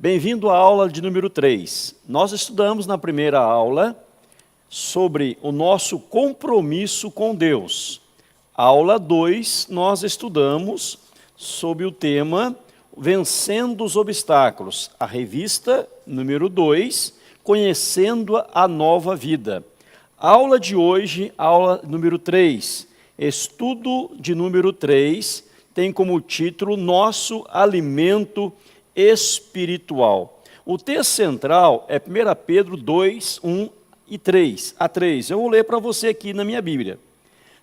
Bem-vindo à aula de número 3. Nós estudamos na primeira aula sobre o nosso compromisso com Deus. Aula 2, nós estudamos sobre o tema Vencendo os Obstáculos. A revista número 2, Conhecendo a Nova Vida. Aula de hoje, aula número 3. Estudo de número 3 tem como título Nosso Alimento Espiritual. O texto central é 1 Pedro 2, 1 e 3, a 3. Eu vou ler para você aqui na minha Bíblia.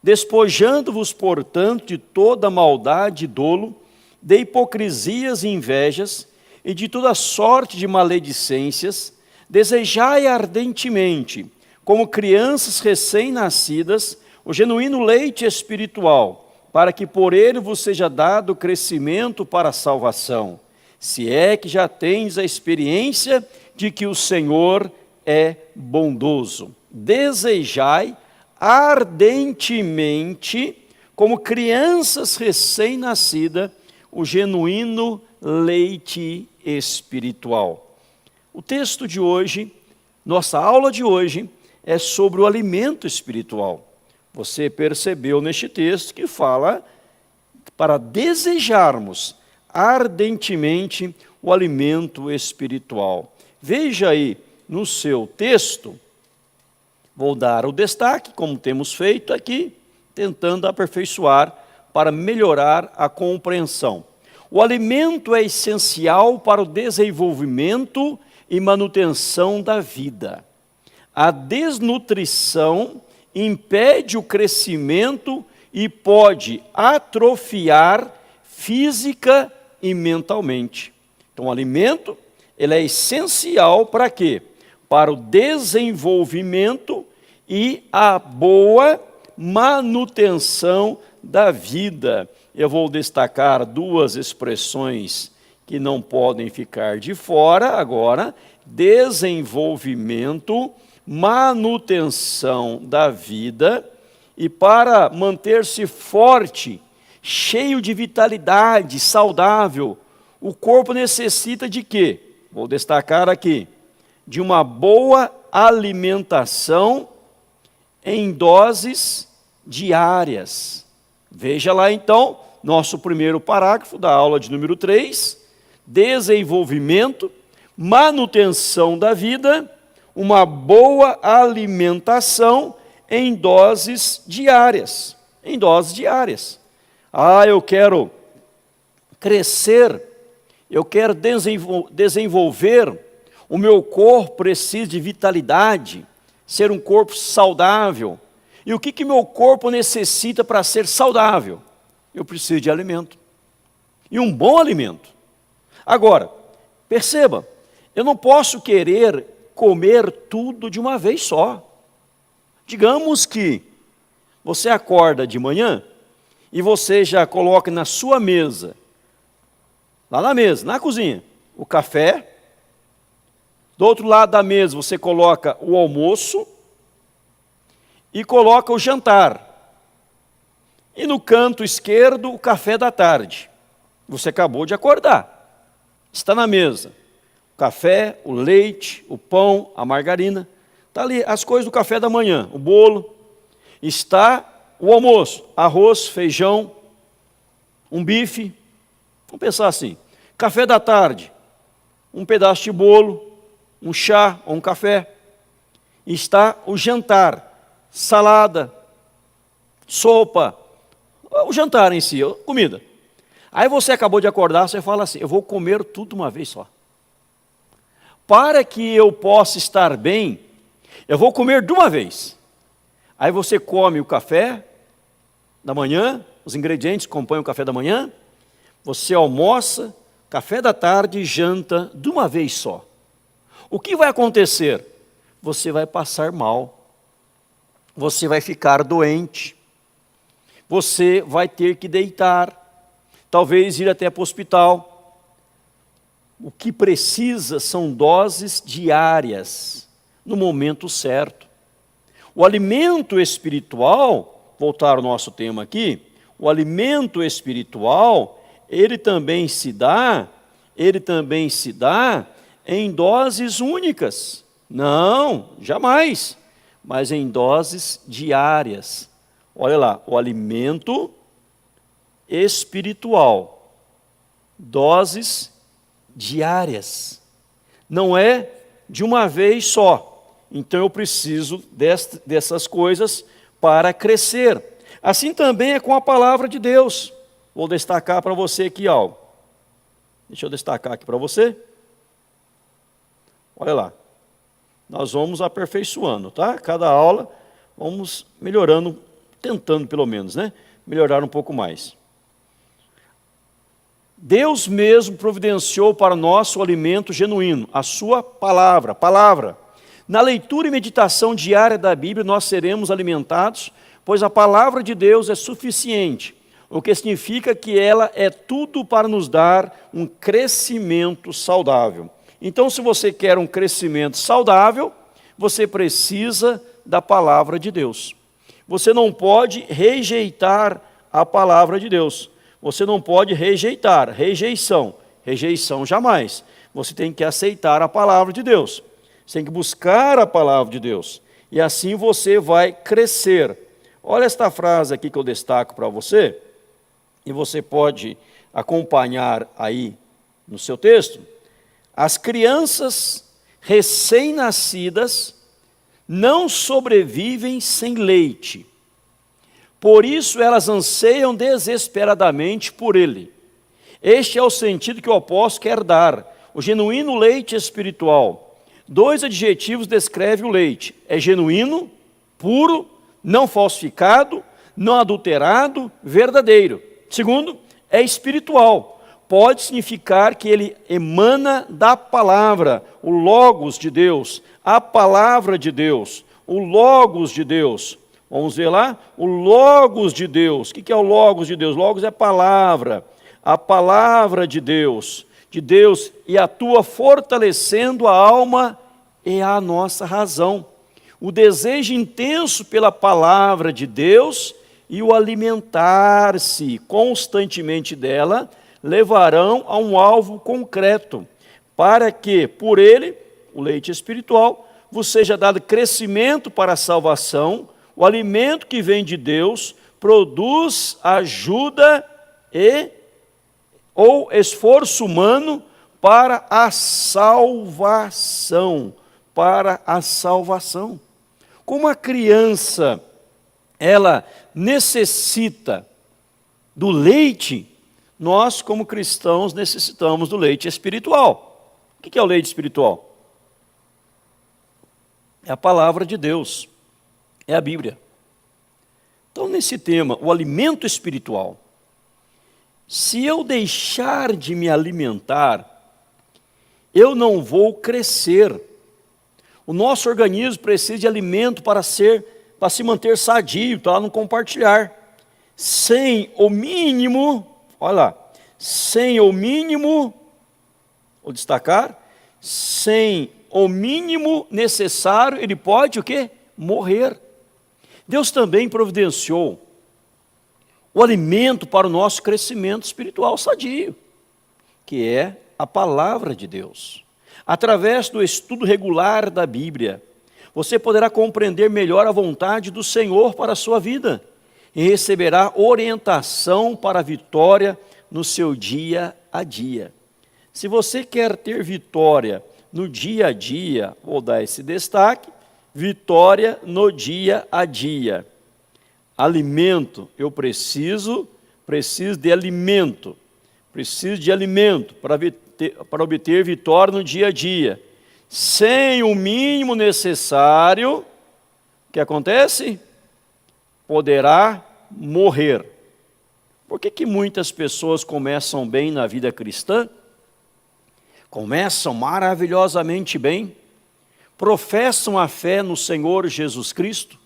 Despojando-vos, portanto, de toda maldade e dolo, de hipocrisias e invejas, e de toda sorte de maledicências, desejai ardentemente, como crianças recém-nascidas, o genuíno leite espiritual, para que por ele vos seja dado crescimento para a salvação, se é que já tendes a experiência de que o Senhor é bondoso. Desejai ardentemente, como crianças recém-nascidas, o genuíno leite espiritual. O texto de hoje, nossa aula de hoje, é sobre o alimento espiritual. Você percebeu neste texto que fala para desejarmos ardentemente o alimento espiritual. Veja aí no seu texto, vou dar o destaque, como temos feito aqui, tentando aperfeiçoar para melhorar a compreensão. O alimento é essencial para o desenvolvimento e manutenção da vida. A desnutrição impede o crescimento e pode atrofiar física e mentalmente. Então, o alimento, ele é essencial para quê? Para o desenvolvimento e a boa manutenção da vida. Eu vou destacar duas expressões que não podem ficar de fora agora: desenvolvimento, manutenção da vida. E para manter-se forte, cheio de vitalidade, saudável, o corpo necessita de quê? Vou destacar aqui, de uma boa alimentação em doses diárias. Veja lá então, nosso primeiro parágrafo da aula de número 3, desenvolvimento, manutenção da vida, uma boa alimentação em doses diárias. Em doses diárias. Eu quero crescer, eu quero desenvolver, o meu corpo precisa de vitalidade, ser um corpo saudável. E o que meu corpo necessita para ser saudável? Eu preciso de alimento. E um bom alimento. Agora, perceba, eu não posso querer comer tudo de uma vez só. Digamos que você acorda de manhã e você já coloca na sua mesa, lá na mesa, na cozinha, o café. Do outro lado da mesa você coloca o almoço e coloca o jantar. E no canto esquerdo o café da tarde. Você acabou de acordar. Está na mesa. O café, o leite, o pão, a margarina. Está ali as coisas do café da manhã, o bolo. Está o almoço, arroz, feijão, um bife. Vamos pensar assim. Café da tarde, um pedaço de bolo, um chá ou um café. E está o jantar, salada, sopa, o jantar em si, comida. Aí você acabou de acordar, você fala assim, eu vou comer tudo uma vez só. Para que eu possa estar bem, eu vou comer de uma vez. Aí você come o café da manhã, os ingredientes compõem o café da manhã, você almoça, café da tarde e janta de uma vez só. O que vai acontecer? Você vai passar mal, você vai ficar doente, você vai ter que deitar, talvez ir até para o hospital. O que precisa são doses diárias, no momento certo. O alimento espiritual, voltar ao nosso tema aqui, o alimento espiritual, ele também se dá ele também se dá em doses únicas. Não, jamais, mas em doses diárias. Olha lá, o alimento espiritual, doses diárias. Não é de uma vez só. Então eu preciso dessas coisas para crescer. Assim também é com a palavra de Deus. Vou destacar para você aqui algo. Deixa eu destacar aqui para você. Olha lá. Nós vamos aperfeiçoando, tá? Cada aula vamos melhorando, tentando pelo menos, né? Melhorar um pouco mais. Deus mesmo providenciou para nós o alimento genuíno, a sua palavra. Na leitura e meditação diária da Bíblia, nós seremos alimentados, pois a palavra de Deus é suficiente, o que significa que ela é tudo para nos dar um crescimento saudável. Então, se você quer um crescimento saudável, você precisa da palavra de Deus. Você não pode rejeitar a palavra de Deus. Você não pode rejeitar, rejeição jamais. Você tem que aceitar a palavra de Deus. Você tem que buscar a palavra de Deus. E assim você vai crescer. Olha esta frase aqui que eu destaco para você, e você pode acompanhar aí no seu texto. As crianças recém-nascidas não sobrevivem sem leite. Por isso elas anseiam desesperadamente por ele. Este é o sentido que o apóstolo quer dar, o genuíno leite espiritual. 2 adjetivos descrevem o leite: é genuíno, puro, não falsificado, não adulterado, verdadeiro. Segundo, é espiritual. Pode significar que ele emana da palavra, o Logos de Deus, a palavra de Deus, o Logos de Deus. Vamos ver lá? O Logos de Deus. O que é o Logos de Deus? Logos é palavra. A palavra de Deus e atua fortalecendo a alma e a nossa razão. O desejo intenso pela palavra de Deus e o alimentar-se constantemente dela levarão a um alvo concreto, para que, por ele, o leite espiritual, vos seja dado crescimento para a salvação. O alimento que vem de Deus produz ajuda ou esforço humano para a salvação. Como a criança, ela necessita do leite, nós, como cristãos, necessitamos do leite espiritual. O que é o leite espiritual? É a palavra de Deus. É a Bíblia. Então, nesse tema, o alimento espiritual, se eu deixar de me alimentar, eu não vou crescer. O nosso organismo precisa de alimento para se manter sadio, para não compartilhar. Sem o mínimo, olha lá, vou destacar, sem o mínimo necessário, ele pode o quê? Morrer. Deus também providenciou o alimento para o nosso crescimento espiritual sadio, que é a palavra de Deus. Através do estudo regular da Bíblia, você poderá compreender melhor a vontade do Senhor para a sua vida e receberá orientação para a vitória no seu dia a dia. Se você quer ter vitória no dia a dia, vou dar esse destaque: vitória no dia a dia. Alimento, eu preciso de alimento. Preciso de alimento para obter vitória no dia a dia. Sem o mínimo necessário, o que acontece? Poderá morrer. Por que muitas pessoas começam bem na vida cristã? Começam maravilhosamente bem, professam a fé no Senhor Jesus Cristo,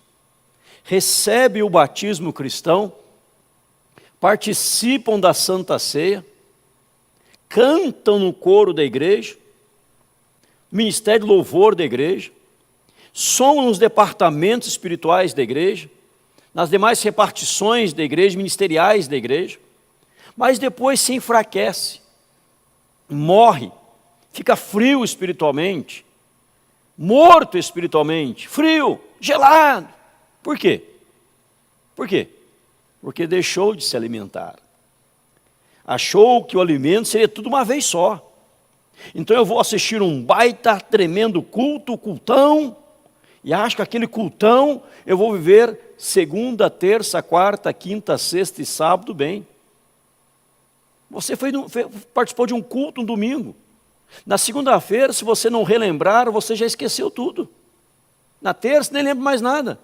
recebem o batismo cristão, participam da Santa Ceia, cantam no coro da igreja, ministério de louvor da igreja, são nos departamentos espirituais da igreja, nas demais repartições da igreja, ministeriais da igreja, mas depois se enfraquece, morre, fica frio espiritualmente, morto espiritualmente, frio, gelado. Por quê? Por quê? Porque deixou de se alimentar. Achou que o alimento seria tudo uma vez só. Então eu vou assistir um baita, tremendo culto, cultão, e acho que aquele cultão eu vou viver segunda, terça, quarta, quinta, sexta e sábado bem. Você participou de um culto um domingo. Na segunda-feira, se você não relembrar, você já esqueceu tudo. Na terça, nem lembra mais nada.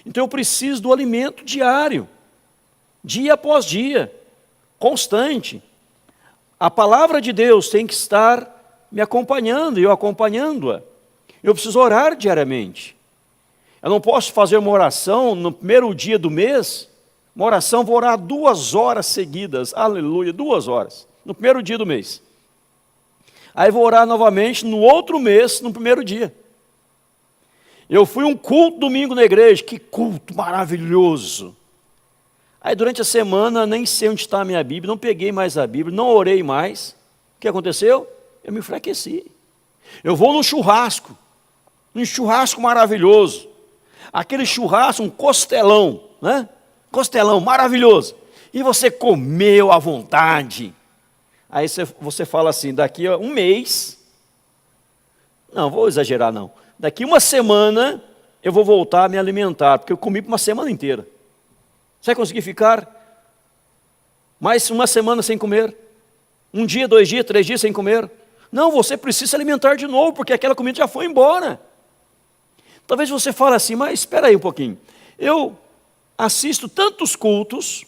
Então eu preciso do alimento diário, dia após dia, constante. A palavra de Deus tem que estar me acompanhando, e eu acompanhando-a. Eu preciso orar diariamente. Eu não posso fazer uma oração no primeiro dia do mês, uma oração, vou orar 2 horas seguidas, aleluia, 2 horas, no primeiro dia do mês. Aí vou orar novamente no outro mês, no primeiro dia. Eu fui um culto domingo na igreja, que culto maravilhoso. Aí durante a semana, nem sei onde está a minha Bíblia, não peguei mais a Bíblia, não orei mais. O que aconteceu? Eu me enfraqueci. Eu vou num churrasco maravilhoso. Aquele churrasco, um costelão, né? Costelão maravilhoso. E você comeu à vontade. Aí você fala assim, daqui a um mês, não, vou exagerar não. Daqui uma semana eu vou voltar a me alimentar, porque eu comi por uma semana inteira. Você vai conseguir ficar mais uma semana sem comer? 1 dia, 2 dias, 3 dias sem comer? Não, você precisa se alimentar de novo, porque aquela comida já foi embora. Talvez você fale assim, mas espera aí um pouquinho. Eu assisto tantos cultos,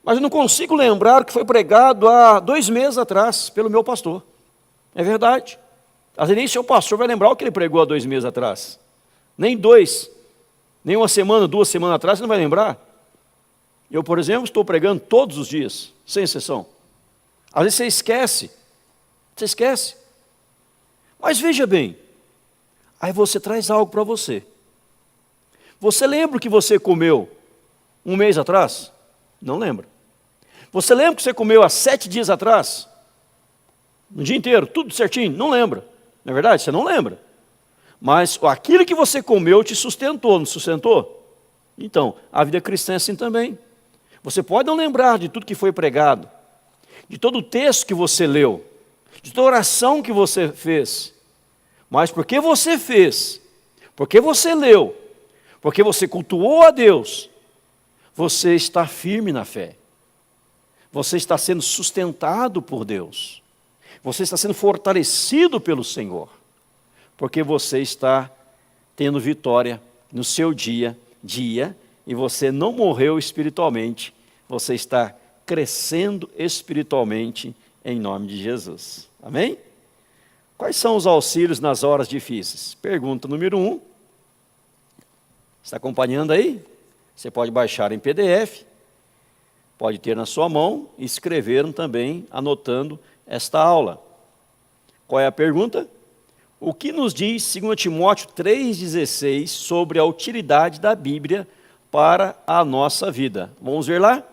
mas eu não consigo lembrar o que foi pregado há 2 meses atrás pelo meu pastor. É verdade. Às vezes nem seu pastor vai lembrar o que ele pregou há 2 meses atrás. Nem 2, nem uma semana, 2 semanas atrás, você não vai lembrar. Eu, por exemplo, estou pregando todos os dias, sem exceção. Às vezes você esquece. Mas veja bem, aí você traz algo para você. Você lembra o que você comeu 1 mês atrás? Não lembra. Você lembra o que você comeu há 7 dias atrás? No dia inteiro, tudo certinho? Não lembra. Não é verdade? Você não lembra. Mas aquilo que você comeu te sustentou, não sustentou? Então, a vida cristã é assim também. Você pode não lembrar de tudo que foi pregado, de todo o texto que você leu, de toda oração que você fez, mas porque você fez, porque você leu, porque você cultuou a Deus, você está firme na fé, você está sendo sustentado por Deus, você está sendo fortalecido pelo Senhor, porque você está tendo vitória no seu dia, e você não morreu espiritualmente, você está crescendo espiritualmente em nome de Jesus. Amém? Quais são os auxílios nas horas difíceis? Pergunta número 1. Está acompanhando aí? Você pode baixar em PDF, pode ter na sua mão e escrever também, anotando esta aula. Qual é a pergunta? O que nos diz 2 Timóteo 3,16 sobre a utilidade da Bíblia para a nossa vida? Vamos ver lá?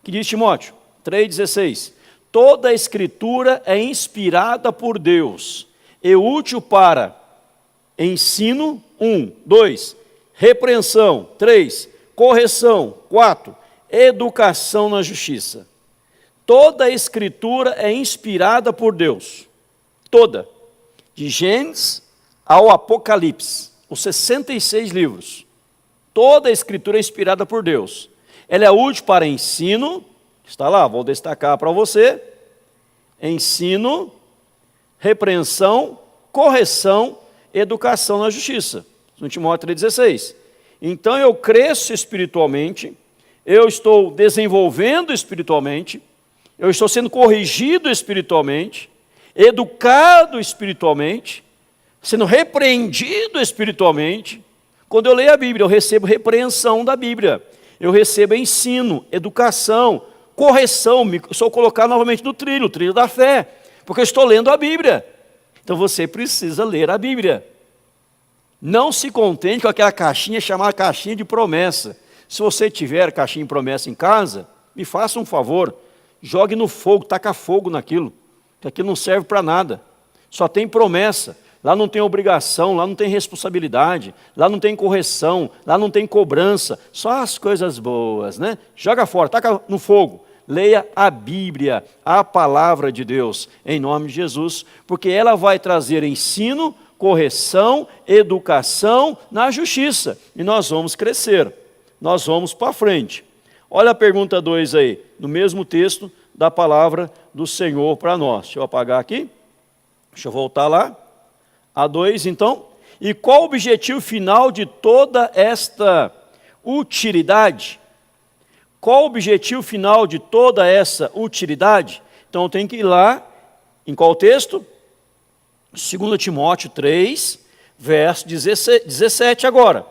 Que diz Timóteo 3,16: toda a escritura é inspirada por Deus e útil para ensino, 1, 2, repreensão, 3, correção, 4, educação na justiça. Toda a escritura é inspirada por Deus, toda, de Gênesis ao Apocalipse, os 66 livros. Toda a escritura é inspirada por Deus. Ela é útil para ensino, está lá, vou destacar para você, ensino, repreensão, correção, educação na justiça. 2 Timóteo 3,16. Então eu cresço espiritualmente, eu estou desenvolvendo espiritualmente, eu estou sendo corrigido espiritualmente, educado espiritualmente, sendo repreendido espiritualmente. Quando eu leio a Bíblia, eu recebo repreensão da Bíblia, eu recebo ensino, educação, correção, sou colocado novamente no trilho, o trilho da fé, porque eu estou lendo a Bíblia. Então você precisa ler a Bíblia. Não se contente com aquela caixinha chamada caixinha de promessa. Se você tiver caixinha de promessa em casa, me faça um favor, jogue no fogo, taca fogo naquilo, que aquilo não serve para nada. Só tem promessa. Lá não tem obrigação, lá não tem responsabilidade, lá não tem correção, lá não tem cobrança, só as coisas boas, né? Joga fora, taca no fogo. Leia a Bíblia, a palavra de Deus, em nome de Jesus, porque ela vai trazer ensino, correção, educação na justiça, e nós vamos crescer, nós vamos para frente. Olha a pergunta 2 aí, no mesmo texto da palavra do Senhor para nós. Deixa eu apagar aqui, deixa eu voltar lá. A 2, então. E qual o objetivo final de toda esta utilidade? Qual o objetivo final de toda essa utilidade? Então tem que ir lá, em qual texto? 2 Timóteo 3, verso 17 agora.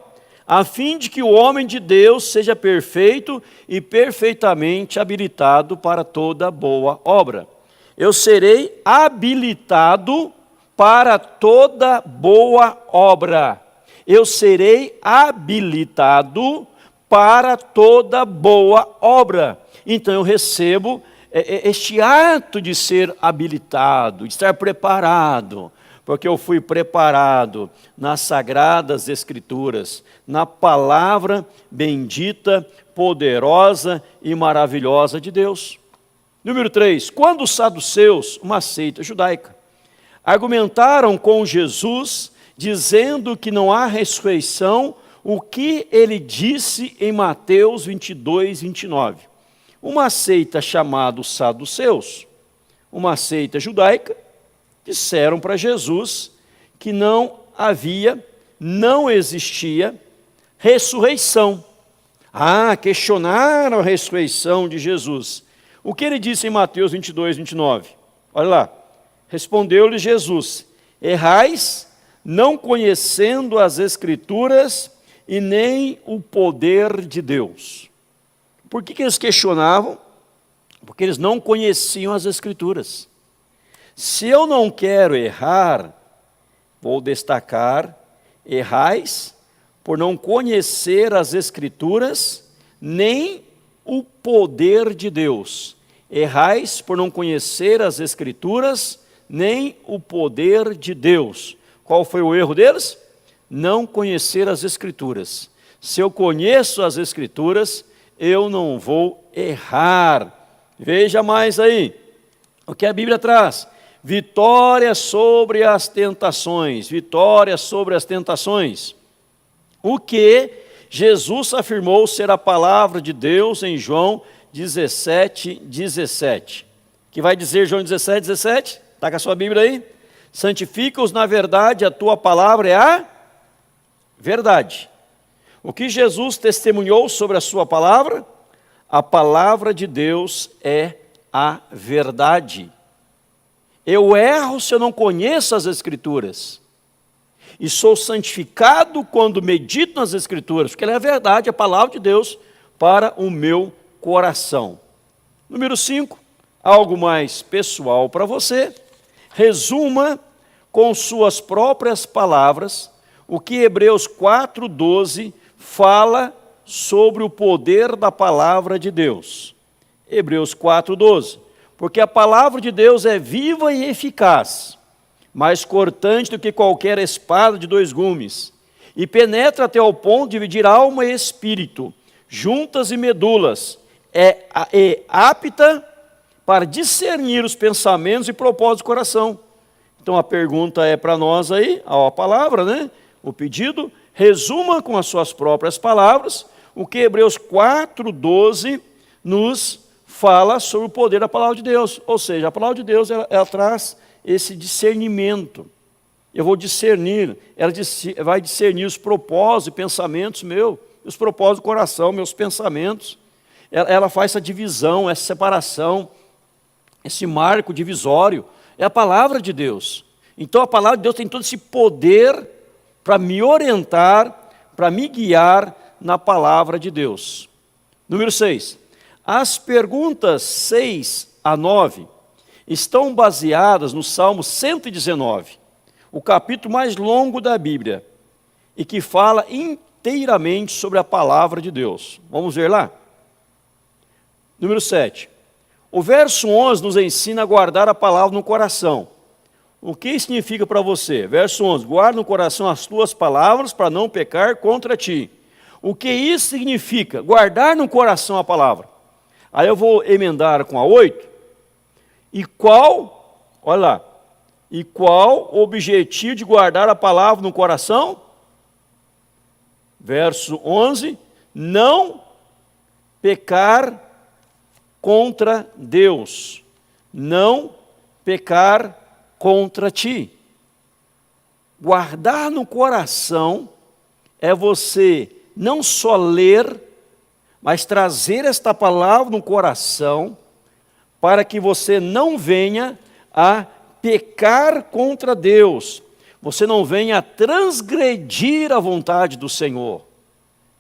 A fim de que o homem de Deus seja perfeito e perfeitamente habilitado para toda boa obra. Eu serei habilitado para toda boa obra. Eu serei habilitado para toda boa obra. Então eu recebo este ato de ser habilitado, de estar preparado, porque eu fui preparado nas sagradas Escrituras, na palavra bendita, poderosa e maravilhosa de Deus. Número 3, quando os saduceus, uma seita judaica, argumentaram com Jesus, dizendo que não há ressurreição, o que ele disse em Mateus 22, 29. Uma seita chamada os saduceus, uma seita judaica, disseram para Jesus que não existia ressurreição. Questionaram a ressurreição de Jesus. O que ele disse em Mateus 22, 29? Olha lá. Respondeu-lhe Jesus: errais, não conhecendo as Escrituras e nem o poder de Deus. Por que eles questionavam? Porque eles não conheciam as Escrituras. Se eu não quero errar, vou destacar: errais por não conhecer as Escrituras nem o poder de Deus. Errais por não conhecer as Escrituras nem o poder de Deus. Qual foi o erro deles? Não conhecer as Escrituras. Se eu conheço as Escrituras, eu não vou errar. Veja mais aí, o que a Bíblia traz. Vitória sobre as tentações. Vitória sobre as tentações. O que Jesus afirmou ser a palavra de Deus em João 17, 17. Que vai dizer João 17, 17? Está com a sua Bíblia aí? Santifica-os na verdade, a tua palavra é a verdade. O que Jesus testemunhou sobre a sua palavra? A palavra de Deus é a verdade. Eu erro se eu não conheço as Escrituras. E sou santificado quando medito nas Escrituras, porque ela é a verdade, a palavra de Deus para o meu coração. Número 5, algo mais pessoal para você. Resuma com suas próprias palavras o que Hebreus 4:12 fala sobre o poder da palavra de Deus. Hebreus 4:12. Porque a palavra de Deus é viva e eficaz, mais cortante do que qualquer espada de 2 gumes, e penetra até ao ponto de dividir alma e espírito, juntas e medulas, é apta para discernir os pensamentos e propósitos do coração. Então a pergunta é para nós aí, a palavra, né? O pedido, resuma com as suas próprias palavras o que Hebreus 4:12 nos fala sobre o poder da palavra de Deus. Ou seja, a palavra de Deus ela traz esse discernimento. Eu vou discernir, ela vai discernir os propósitos e pensamentos meus, os propósitos do coração, meus pensamentos. Ela faz essa divisão, essa separação, esse marco divisório. É a palavra de Deus. Então a palavra de Deus tem todo esse poder para me orientar, para me guiar na palavra de Deus. Número 6. As perguntas 6 a 9 estão baseadas no Salmo 119, o capítulo mais longo da Bíblia, e que fala inteiramente sobre a palavra de Deus. Vamos ver lá? Número 7. O verso 11 nos ensina a guardar a palavra no coração. O que significa para você? Verso 11, guarda no coração as tuas palavras para não pecar contra ti. O que isso significa? Guardar no coração a palavra. Aí eu vou emendar com a 8. Olha lá, e qual o objetivo de guardar a palavra no coração? Verso 11, não pecar contra Deus, não pecar contra ti. Guardar no coração é você não só ler, mas trazer esta palavra no coração, para que você não venha a pecar contra Deus, você não venha a transgredir a vontade do Senhor.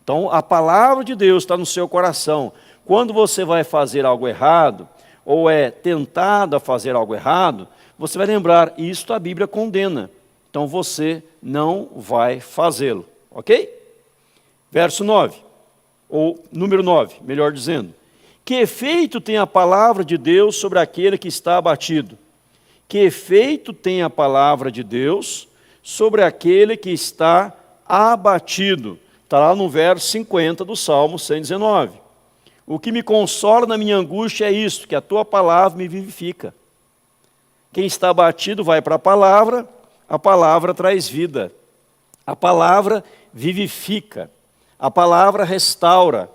Então, a palavra de Deus está no seu coração. Quando você vai fazer algo errado, ou é tentado a fazer algo errado, você vai lembrar, isto a Bíblia condena. Então, você não vai fazê-lo, ok? Verso 9, ou número 9, melhor dizendo. Que efeito tem a palavra de Deus sobre aquele que está abatido? Que efeito tem a palavra de Deus sobre aquele que está abatido? Está lá no verso 50 do Salmo 119. O que me consola na minha angústia é isto, que a tua palavra me vivifica. Quem está abatido vai para a palavra traz vida. A palavra vivifica, a palavra restaura,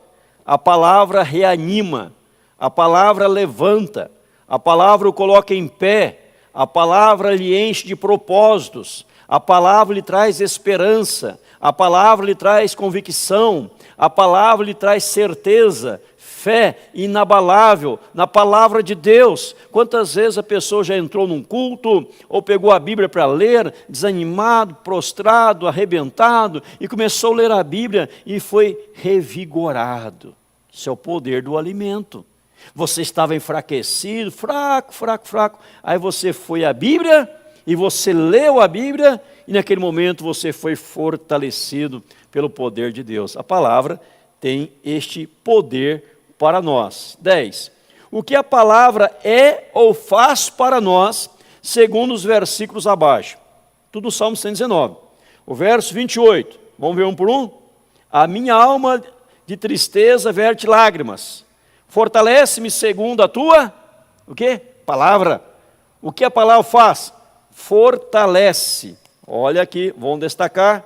a palavra reanima, a palavra levanta, a palavra o coloca em pé, a palavra lhe enche de propósitos, a palavra lhe traz esperança, a palavra lhe traz convicção, a palavra lhe traz certeza, fé inabalável na palavra de Deus. Quantas vezes a pessoa já entrou num culto, ou pegou a Bíblia para ler, desanimado, prostrado, arrebentado, e começou a ler a Bíblia e foi revigorado. Isso é o poder do alimento. Você estava enfraquecido, fraco, aí você foi à Bíblia, e você leu a Bíblia, e naquele momento você foi fortalecido pelo poder de Deus. A palavra tem este poder para nós. 10. O que a palavra é ou faz para nós, segundo os versículos abaixo. Tudo no Salmo 119. O verso 28. Vamos ver um por um? A minha alma de tristeza verte lágrimas. Fortalece-me segundo a tua, o quê? Palavra. O que a palavra faz? Fortalece. Olha aqui, vamos destacar.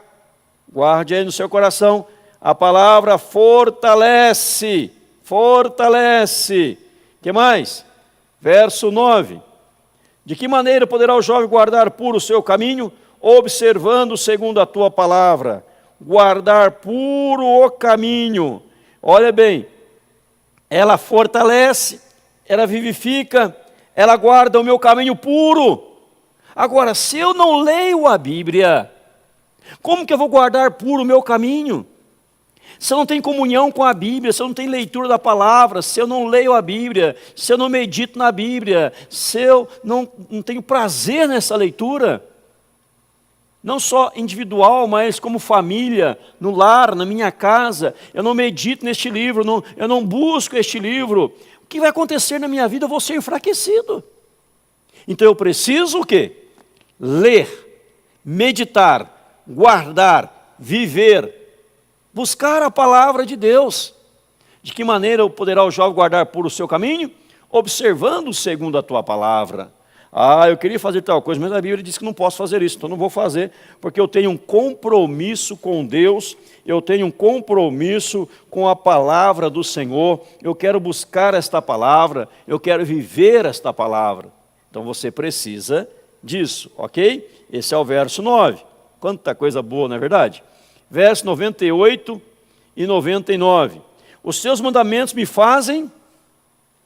Guarde aí no seu coração. A palavra fortalece. Fortalece. O que mais? Verso 9. De que maneira poderá o jovem guardar puro o seu caminho? Observando segundo a tua palavra. Guardar puro o caminho. Olha bem, ela fortalece, ela vivifica, ela guarda o meu caminho puro. Agora, se eu não leio a Bíblia, como que eu vou guardar puro o meu caminho? Se eu não tenho comunhão com a Bíblia, se eu não tenho leitura da palavra, se eu não leio a Bíblia, se eu não medito na Bíblia, se eu não tenho prazer nessa leitura, não só individual, mas como família, no lar, na minha casa, eu não medito neste livro, eu não busco este livro, o que vai acontecer na minha vida? Eu vou ser enfraquecido. Então eu preciso o quê? Ler, meditar, guardar, viver, buscar a palavra de Deus. De que maneira poderá o jovem guardar puro o seu caminho? Observando segundo a tua palavra. Ah, eu queria fazer tal coisa, mas a Bíblia diz que não posso fazer isso, então não vou fazer, porque eu tenho um compromisso com Deus, eu tenho um compromisso com a palavra do Senhor, eu quero buscar esta palavra, eu quero viver esta palavra. Então você precisa disso, ok? Esse é o verso 9. Quanta coisa boa, não é verdade? Verso 98 e 99. Os seus mandamentos me fazem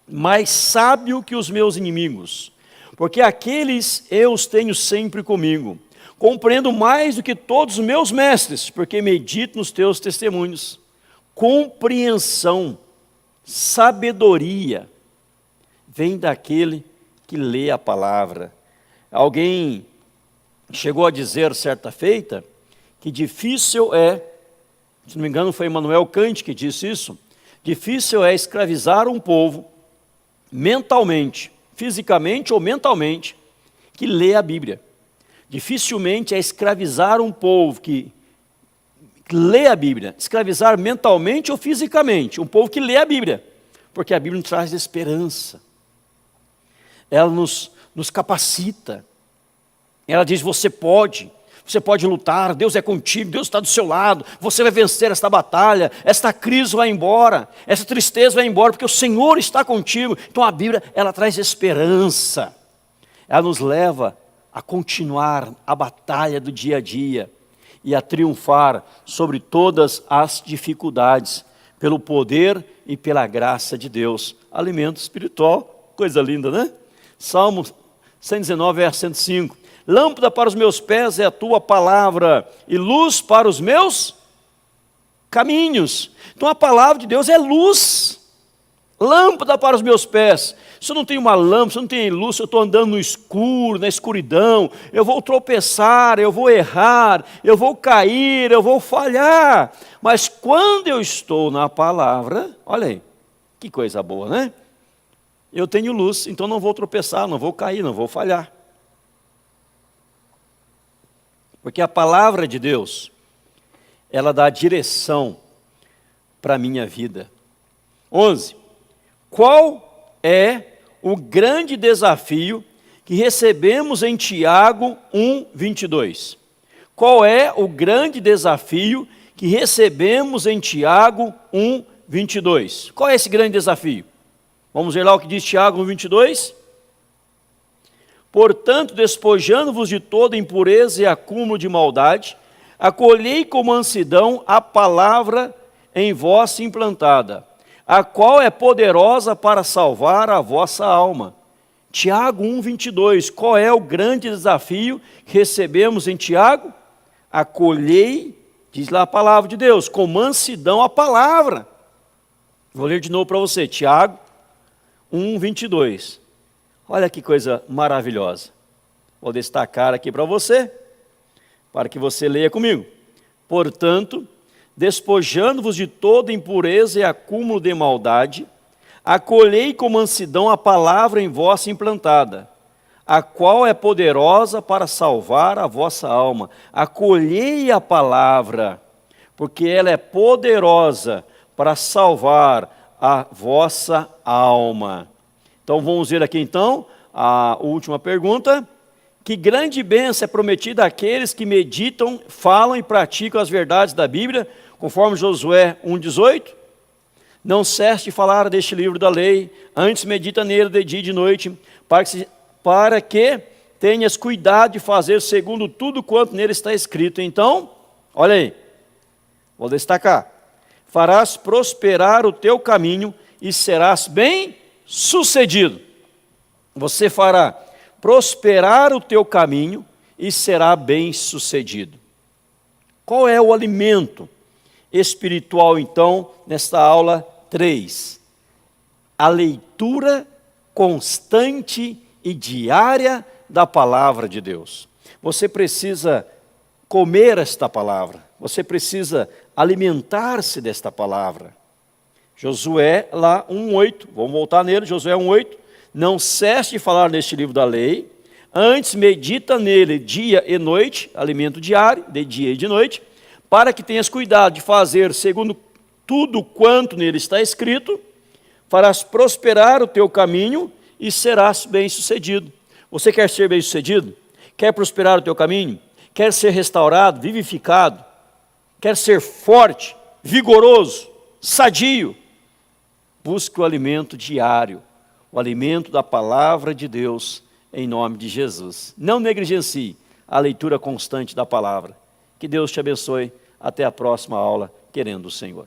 mais sábio que os meus inimigos, porque aqueles eu os tenho sempre comigo. Compreendo mais do que todos os meus mestres, porque medito nos teus testemunhos. Compreensão, sabedoria, vem daquele que lê a palavra. Alguém chegou a dizer certa feita, que difícil é, se não me engano foi Immanuel Kant que disse isso, difícil é escravizar um povo mentalmente, fisicamente ou mentalmente, que lê a Bíblia. Dificilmente é escravizar um povo que lê a Bíblia, escravizar mentalmente ou fisicamente, um povo que lê a Bíblia, porque a Bíblia nos traz esperança, ela nos capacita, ela diz: você pode lutar, Deus é contigo, Deus está do seu lado, você vai vencer esta batalha, esta crise vai embora, essa tristeza vai embora, porque o Senhor está contigo. Então a Bíblia, ela traz esperança, ela nos leva a continuar a batalha do dia a dia e a triunfar sobre todas as dificuldades, pelo poder e pela graça de Deus. Alimento espiritual, coisa linda, né? Salmo 119, verso 105. Lâmpada para os meus pés é a tua palavra, e luz para os meus caminhos. Então a palavra de Deus é luz, lâmpada para os meus pés. Se eu não tenho uma lâmpada, se eu não tenho luz, se eu estou andando no escuro, na escuridão, eu vou tropeçar, eu vou errar, eu vou cair, eu vou falhar. Mas quando eu estou na palavra, olha aí, que coisa boa, né? Eu tenho luz, então não vou tropeçar, não vou cair, não vou falhar. Porque a palavra de Deus, ela dá direção para a minha vida. 11. Qual é o grande desafio que recebemos em Tiago 1:22? Qual é o grande desafio que recebemos em Tiago 1:22? Qual é esse grande desafio? Vamos ver lá o que diz Tiago 1:22. Portanto, despojando-vos de toda impureza e acúmulo de maldade, acolhei com mansidão a palavra em vós implantada, a qual é poderosa para salvar a vossa alma. Tiago 1:22, qual é o grande desafio que recebemos em Tiago? Acolhei, diz lá a palavra de Deus, com mansidão a palavra. Vou ler de novo para você, Tiago 1:22. Olha que coisa maravilhosa. Vou destacar aqui para você, para que você leia comigo. Portanto, despojando-vos de toda impureza e acúmulo de maldade, acolhei com mansidão a palavra em vós implantada, a qual é poderosa para salvar a vossa alma. Acolhei a palavra, porque ela é poderosa para salvar a vossa alma. Então vamos ver aqui então a última pergunta. Que grande bênção é prometida àqueles que meditam, falam e praticam as verdades da Bíblia, conforme Josué 1:18. Não cesse de falar deste livro da lei, antes medita nele de dia e de noite, para que tenhas cuidado de fazer segundo tudo quanto nele está escrito. Então, olha aí, vou destacar. Farás prosperar o teu caminho e serás bem-sucedido. Você fará prosperar o teu caminho e será bem-sucedido. Qual é o alimento espiritual, então, nesta aula 3? A leitura constante e diária da palavra de Deus. Você precisa comer esta palavra, você precisa alimentar-se desta palavra. Josué lá 1:8, vamos voltar nele, Josué 1:8. Não cesse de falar neste livro da lei, antes medita nele dia e noite, alimento diário, de dia e de noite, para que tenhas cuidado de fazer segundo tudo quanto nele está escrito, farás prosperar o teu caminho e serás bem-sucedido. Você quer ser bem-sucedido? Quer prosperar o teu caminho? Quer ser restaurado, vivificado? Quer ser forte, vigoroso, sadio? Busque o alimento diário, o alimento da palavra de Deus, em nome de Jesus. Não negligencie a leitura constante da palavra. Que Deus te abençoe. Até a próxima aula, querendo o Senhor.